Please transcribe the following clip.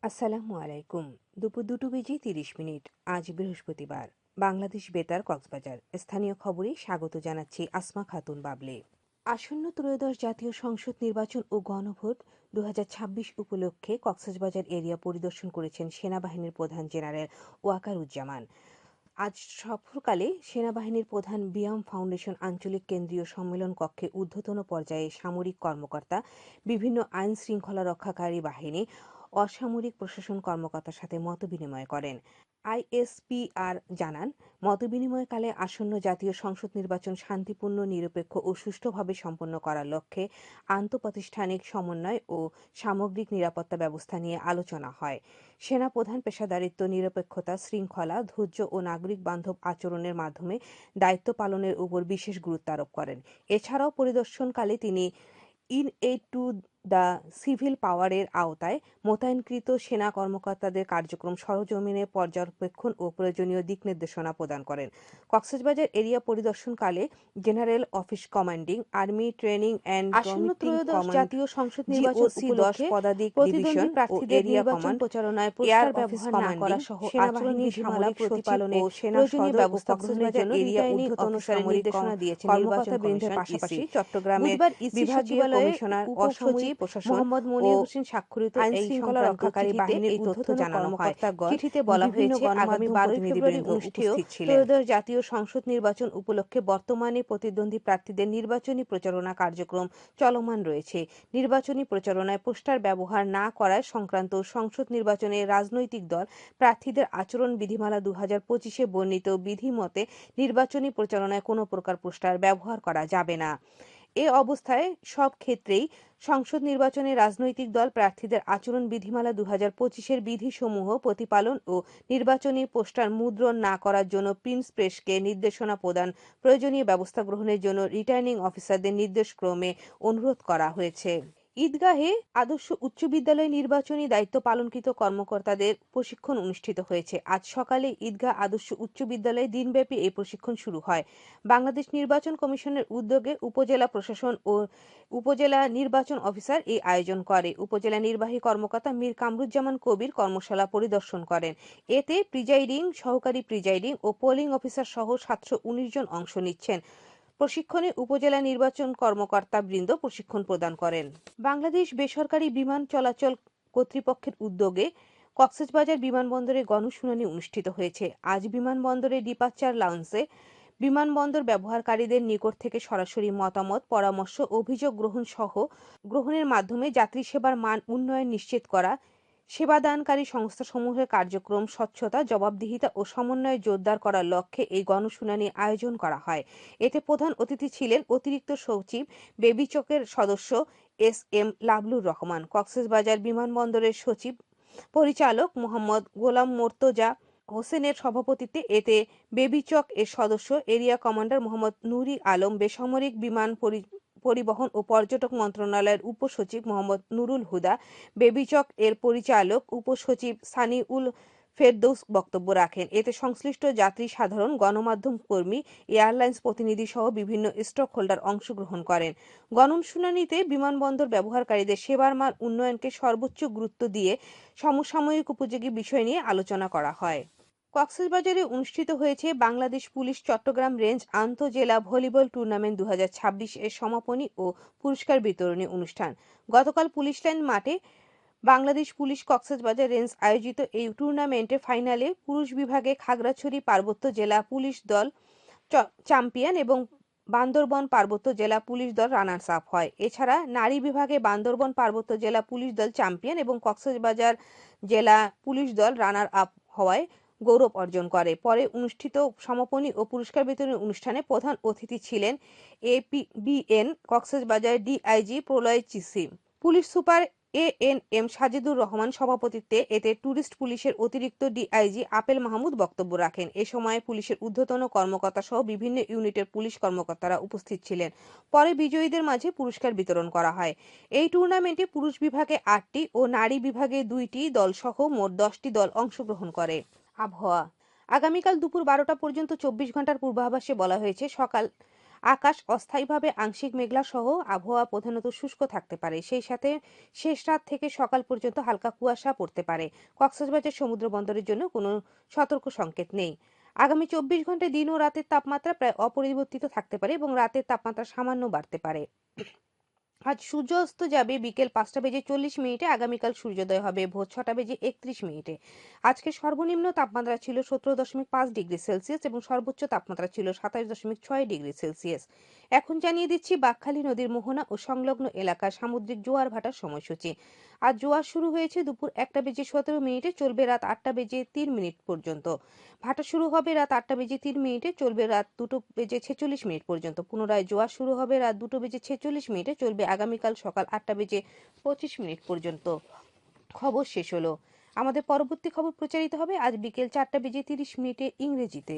আসসালামু আলাইকুম। দুপুর 2:30 আজ বৃহস্পতিবার। বাংলাদেশ বেতার কক্সবাজার। স্থানীয় খবরে স্বাগত জানাচ্ছি আসমা খাতুন বাবলে। আসন্ন ত্রয়োদশ জাতীয় সংসদ নির্বাচন ও গণভোট 2026 উপলক্ষে কক্সবাজার এরিয়া পরিদর্শন করেছেন সেনাবাহিনীর প্রধান জেনারেল ওয়াকারুজ্জামান। আজ সফরকালে সেনাবাহিনীর প্রধান বিয়াম ফাউন্ডেশন আঞ্চলিক কেন্দ্রীয় সম্মেলন কক্ষে ঊর্ধ্বতন পর্যায়ে সামরিক কর্মকর্তা, বিভিন্ন আইন শৃঙ্খলা রক্ষাকারী বাহিনী, অসামরিক প্রশাসন কর্মকর্তার সাথে মতবিনিময় করেন। আইএসপিআর জানান, মতবিনিময়কালে আসন্ন জাতীয় সংসদ নির্বাচন শান্তিপূর্ণ, নিরপেক্ষ ও সুষ্ঠুভাবে সম্পন্ন করার লক্ষ্যে আন্তঃপ্রাতিষ্ঠানিক সমন্বয় ও সামগ্রিক নিরাপত্তা ব্যবস্থা নিয়ে আলোচনা হয়। সেনাপ্রধান পেশাদারিত্ব, নিরপেক্ষতা, শৃঙ্খলা, ধৈর্য ও নাগরিক বান্ধব আচরণের মাধ্যমে দায়িত্ব পালনের উপর বিশেষ গুরুত্ব আরোপ করেন। এছাড়াও পরিদর্শনকালে তিনি in aid to the civil পাওয়ারের আওতায় মোতায়েনকৃত সেনা কর্মকর্তাদের কার্যক্রম সরজমিনে পর্যবেক্ষণ ও প্রয়োজনীয় দিক নির্দেশনা প্রদান করেন। Cox's Bazar area পরিদর্শনকালে general office commanding army training and আসন্ন ত্রয়োদশ জাতীয় সংসদ নির্বাচন উপলক্ষে পদাতিক ডিভিশন প্রার্থীদের নির্বাচন প্রচারণায় পোস্টার ব্যবহার না করা সহ সেনাবাহিনীর সামরিক প্রতিপালনে প্রয়োজনীয় ব্যবস্থা গ্রহণের জন্য রিটার্নিং অফিসারের নির্দেশনা দিয়েছে নির্বাচন কমিশন। পাশাপাশি চট্টগ্রামের বিভাগীয় কমিশনার অসচিব মোহাম্মদ মনির হোসেন স্বাক্ষরিত আইন শৃঙ্খলা রক্ষাকারী বাহিনীর এই তথ্য জানানো হয়। চিঠিতে বলা হয়েছে, আগামী 12 ফেব্রুয়ারি অনুষ্ঠেয় ত্রয়োদশ জাতীয় সংসদ নির্বাচন উপলক্ষে বর্তমানে প্রতিদ্বন্দ্বী প্রার্থীদের নির্বাচনী প্রচারণা কার্যক্রম চলমান রয়েছে। নির্বাচনী প্রচারণায় পোস্টার ব্যবহার না করার সংক্রান্ত সংসদ নির্বাচনে রাজনৈতিক দল প্রার্থীদের আচরণ বিধিমালা 2025-এ বর্ণিত বিধি মতে নির্বাচনী প্রচারণায় কোনো প্রকার পোস্টার ব্যবহার করা যাবে না। এ অবস্থায় সব ক্ষেত্রেই সংসদ নির্বাচনে রাজনৈতিক দল প্রার্থীদের আচরণ বিধিমালা 2025-এর বিধিসমূহ প্রতিপালন ও নির্বাচনী পোস্টার মুদ্রণ না করার জন্য প্রিন্স প্রেসকে নির্দেশনা প্রদান, প্রয়োজনীয় ব্যবস্থা গ্রহণের জন্য রিটার্নিং অফিসারদের নির্দেশক্রমে অনুরোধ করা হয়েছে। ঈদগাহে আদর্শ উচ্চ বিদ্যালয়ে নির্বাচনী দায়িত্ব পালনকৃত কর্মকর্তাদের প্রশিক্ষণ অনুষ্ঠিত হয়েছে। আজ সকালে ঈদগাহ আদর্শ উচ্চ বিদ্যালয়ে দিনব্যাপী এই প্রশিক্ষণ শুরু হয়। বাংলাদেশ নির্বাচন কমিশনের উদ্যোগে উপজেলা প্রশাসন ও উপজেলা নির্বাচন অফিসার এই আয়োজন করে। উপজেলা নির্বাহী কর্মকর্তা মীর কামরুজ্জামান কবির কর্মশালা পরিদর্শন করেন। এতে প্রিজাইডিং, সহকারী প্রিজাইডিং ও পোলিং অফিসার সহ 719 জন অংশ নিচ্ছেন। প্রশিক্ষণে উপজেলা নির্বাচন কর্মকর্তা বৃন্দ প্রশিক্ষণ প্রদান করেন। বাংলাদেশ বেসরকারি বিমান চলাচল কর্তৃপক্ষের উদ্যোগে কক্সবাজার বিমানবন্দরে গণশুনানি অনুষ্ঠিত হয়েছে। আজ বিমানবন্দরে ডিপার্চার লাউঞ্জে বিমানবন্দর ব্যবহারকারীদের নিকট থেকে সরাসরি মতামত, পরামর্শ, অভিযোগ গ্রহণের মাধ্যমে যাত্রী সেবার মান উন্নয়ন নিশ্চিত করা, সেবাদানকারী সংস্থাসমূহের কার্যক্রম স্বচ্ছতা, জবাবদিহিতা ও সমন্বয় জোরদার করার লক্ষ্যে এই গণশুনানি আয়োজন করা হয়। এতে প্রধান অতিথি ছিলেন অতিরিক্ত সচিব বেবিচকের সদস্য এস.এম. লাবলুর রহমান, কক্সবাজার বিমানবন্দরের সচিব পরিচালক মোহাম্মদ গোলাম মোর্তজা হোসেনের সভাপতিত্বে। এতে বেবিচক এর সদস্য এরিয়া কমান্ডার মোহাম্মদ নুরি আলম, বেসামরিক বিমান পরিবহন ও পর্যটক মন্ত্রণালয়ের উপসচিব মোহাম্মদ নুরুল হুদা, বেবিচক এর পরিচালক উপসচিব সানিউল ফেরদৌস বক্তব্য রাখেন। এতে সংশ্লিষ্ট যাত্রী সাধারণ, গণমাধ্যম কর্মী, এয়ারলাইন্স প্রতিনিধি সহ বিভিন্ন স্টক হোল্ডার অংশগ্রহণ করেন। গণশুনানিতে বিমানবন্দর ব্যবহারকারীদের সেবার মান উন্নয়নকে সর্বোচ্চ গুরুত্ব দিয়ে সমসাময়িক উপযোগী বিষয় নিয়ে আলোচনা করা হয়। কক্সবাজারে অনুষ্ঠিত হয়েছে বাংলাদেশ পুলিশ চট্টগ্রাম রেঞ্জ আন্তঃজেলা ভলিবল টুর্নামেন্ট 2026 এর সমাপনী ও পুরস্কার বিতরণী অনুষ্ঠান। গতকাল পুলিশ লাইন মাঠে বাংলাদেশ পুলিশ কক্সবাজার রেঞ্জ আয়োজিত এই টুর্নামেন্টে ফাইনালে পুরুষ বিভাগে খাগড়াছড়ি পার্বত্য জেলা পুলিশ দল চ্যাম্পিয়ন এবং বান্দরবন পার্বত্য জেলা পুলিশ দল রানার্স আপ হয়। এছাড়া নারী বিভাগে বান্দরবন পার্বত্য জেলা পুলিশ দল চ্যাম্পিয়ন এবং কক্সবাজার জেলা পুলিশ দল রানার আপ হওয়ায় গৌরব অর্জন করে। পরে অনুষ্ঠিত সমাপনী ও পুরস্কার বিতরণী অনুষ্ঠানে প্রধান অতিথি ছিলেন এপিবিএন কক্সবাজার ডিআইজি প্রলয় চিসি, police super ANM Sajidur Rahman সভাপতিত্বে। এতে ট্যুরিস্ট পুলিশের অতিরিক্ত ডিআইজি আপেল মাহমুদ বক্তব্য রাখেন। এ সময় পুলিশের ঊর্ধ্বতন কর্মকর্তা সহ বিভিন্ন ইউনিটের পুলিশ কর্মকর্তারা উপস্থিত ছিলেন। পরে বিজয়ীদের মাঝে পুরস্কার বিতরণ করা হয়। এই টুর্নামেন্টে পুরুষ বিভাগে 8টি ও নারী বিভাগে 2টি দল সহ মোট 10টি দল অংশগ্রহণ করে। আবহাওয়া। আগামীকাল দুপুর 12টা পর্যন্ত 24 ঘন্টার পূর্বাভাসে বলা হয়েছে, সকাল আকাশ অস্থায়ীভাবে আংশিক মেঘলা সহ আবহাওয়া প্রধানত শুষ্ক থাকতে পারে। সেই সাথে শেষ রাত থেকে সকাল পর্যন্ত হালকা কুয়াশা পড়তে পারে। কক্সবাজার সমুদ্র বন্দরের জন্য কোনো সতর্ক সংকেত নেই। আগামী 24 ঘন্টায় দিন ও রাতের তাপমাত্রা প্রায় অপরিবর্তিত থাকতে পারে এবং রাতের তাপমাত্রা সামান্য বাড়তে পারে। আজ সূর্য অস্ত যাবে বিকেল 5টা বেজে 40 মিনিটে। আগামীকাল সূর্যোদয় হবে ভোর 6টা বেজে 31 মিনিটে। আজকে সর্বনিম্ন তাপমাত্রা ছিল 17.5 ডিগ্রি সেলসিয়াস এবং সর্বোচ্চ তাপমাত্রা ছিল 27.6 ডিগ্রি সেলসিয়াস। এখন জানিয়ে দিচ্ছি বাঁকখালী নদীর মোহনা ও সংলগ্ন এলাকার সামুদ্রিক জোয়ার ভাটার সময়সূচি। আজ জোয়ার শুরু হয়েছে দুপুর 1টা বেজে 17 মিনিটে, চলবে রাত 8টা বেজে 3 মিনিট পর্যন্ত। ভাটা শুরু হবে রাত 8টা বেজে 3 মিনিটে, চলবে রাত 2টা বেজে 46 মিনিট পর্যন্ত। পুনরায় জোয়ার শুরু হবে রাত 2টা বেজে 46 মিনিটে, চলবে আগামীকাল সকাল 8টা বেজে 25 মিনিট পর্যন্ত। খবর শেষ হলো। আমাদের পরবর্তী খবর প্রচারিত হবে আজ বিকেল 4টা বেজে 30 মিনিটে ইংরেজিতে।